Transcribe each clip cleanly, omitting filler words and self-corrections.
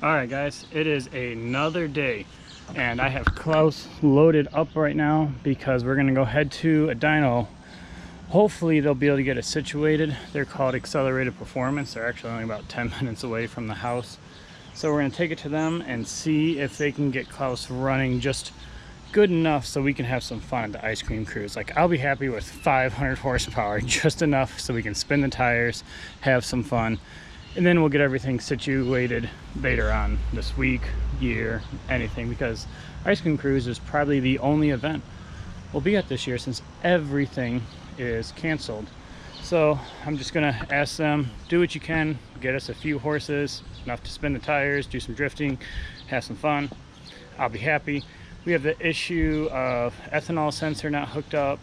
Alright guys, it is another day and I have Klaus loaded up right now because we're gonna go head to a dyno. Hopefully they'll be able to get it situated. They're called Accelerated Performance. They're actually only about 10 minutes away from the house. So we're gonna take it to them and see if they can get Klaus running just good enough so we can have some fun at the ice cream cruise. Like, I'll be happy with 500 horsepower, just enough so we can spin the tires, have some fun. And then we'll get everything situated later on this week, year, anything, because Ice Cream Cruise is probably the only event we'll be at this year since everything is canceled. So I'm just gonna ask them, do what you can, get us a few horses, enough to spin the tires, do some drifting, have some fun. I'll be happy. We have the issue of ethanol sensor not hooked up.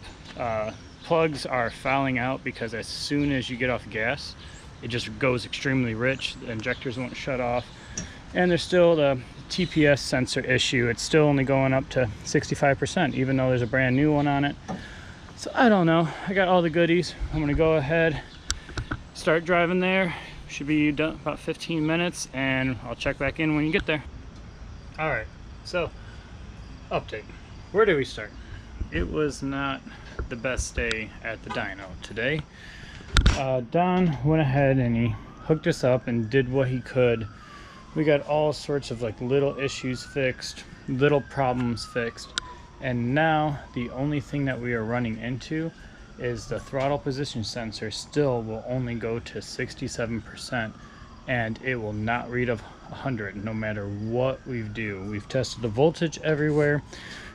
Plugs are fouling out because as soon as you get off gas, it just goes extremely rich. The injectors won't shut off. And there's still the TPS sensor issue. It's still only going up to 65%, even though there's a brand new one on it. So I don't know. I got all the goodies. I'm gonna go ahead, start driving there. Should be done about 15 minutes, and I'll check back in when you get there. All right, so update. Where do we start? It was not the best day at the dyno today. Don went ahead and he hooked us up and did what he could. We got all sorts of like little issues fixed, little problems fixed, and now the only thing that we are running into is the throttle position sensor still will only go to 67%, and it will not read of 100 no matter what we do. We've tested the voltage everywhere,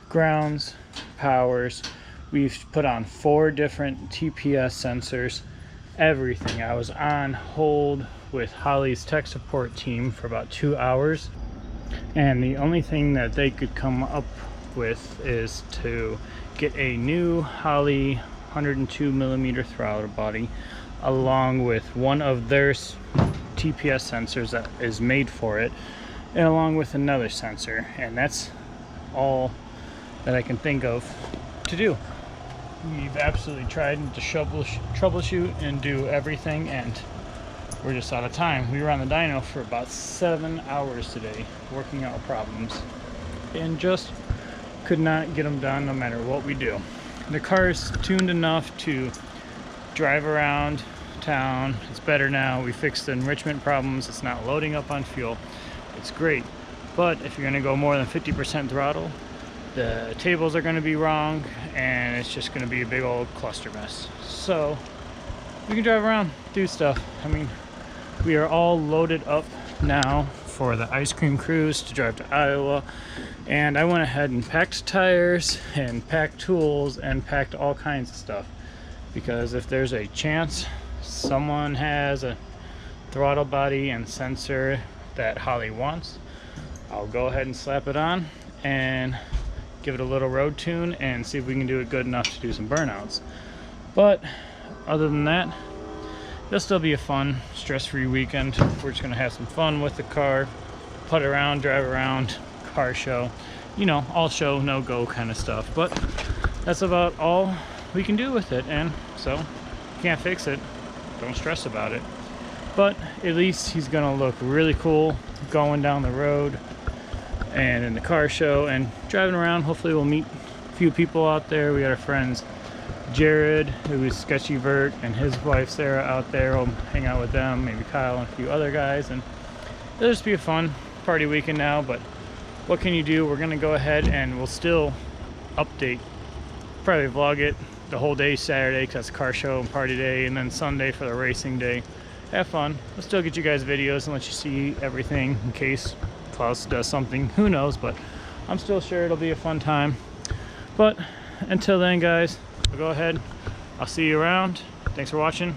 grounds, powers. We've put on 4 different TPS sensors, everything. I was on hold with Holley's tech support team for about 2 hours, and the only thing that they could come up with is to get a new Holley 102mm throttle body along with one of their TPS sensors that is made for it, and along with another sensor, and that's all that I can think of to do. We've absolutely tried to troubleshoot and do everything, and we're just out of time. We were on the dyno for about 7 hours today working out problems and just could not get them done no matter what we do. The car is tuned enough to drive around town. It's better now. We fixed the enrichment problems. It's not loading up on fuel. It's great. But if you're going to go more than 50% throttle, the tables are going to be wrong, and it's just going to be a big old cluster mess. So we can drive around, do stuff. I mean, we are all loaded up now for the ice cream cruise to drive to Iowa, and I went ahead and packed tires and packed tools and packed all kinds of stuff, because if there's a chance someone has a throttle body and sensor that Holley wants, I'll go ahead and slap it on and give it a little road tune and see if we can do it good enough to do some burnouts. But other than that, it'll still be a fun, stress-free weekend. We're just gonna have some fun with the car, putt around, drive around, car show, you know, all show, no go kind of stuff. But that's about all we can do with it, and so if you can't fix it, don't stress about it. But at least he's gonna look really cool going down the road and in the car show and driving around. Hopefully we'll meet a few people out there. We got our friends Jared, who is Sketchy Vert, and his wife Sarah out there. We'll hang out with them, maybe Kyle and a few other guys, and it'll just be a fun party weekend now. But what can you do? We're gonna go ahead and we'll still update, probably vlog it the whole day Saturday because that's car show and party day, and then Sunday for the racing day. Have fun. We'll still get you guys videos and let you see everything in case Klaus does something, who knows, but I'm still sure it'll be a fun time. But until then guys, I'll go ahead, I'll see you around. Thanks for watching.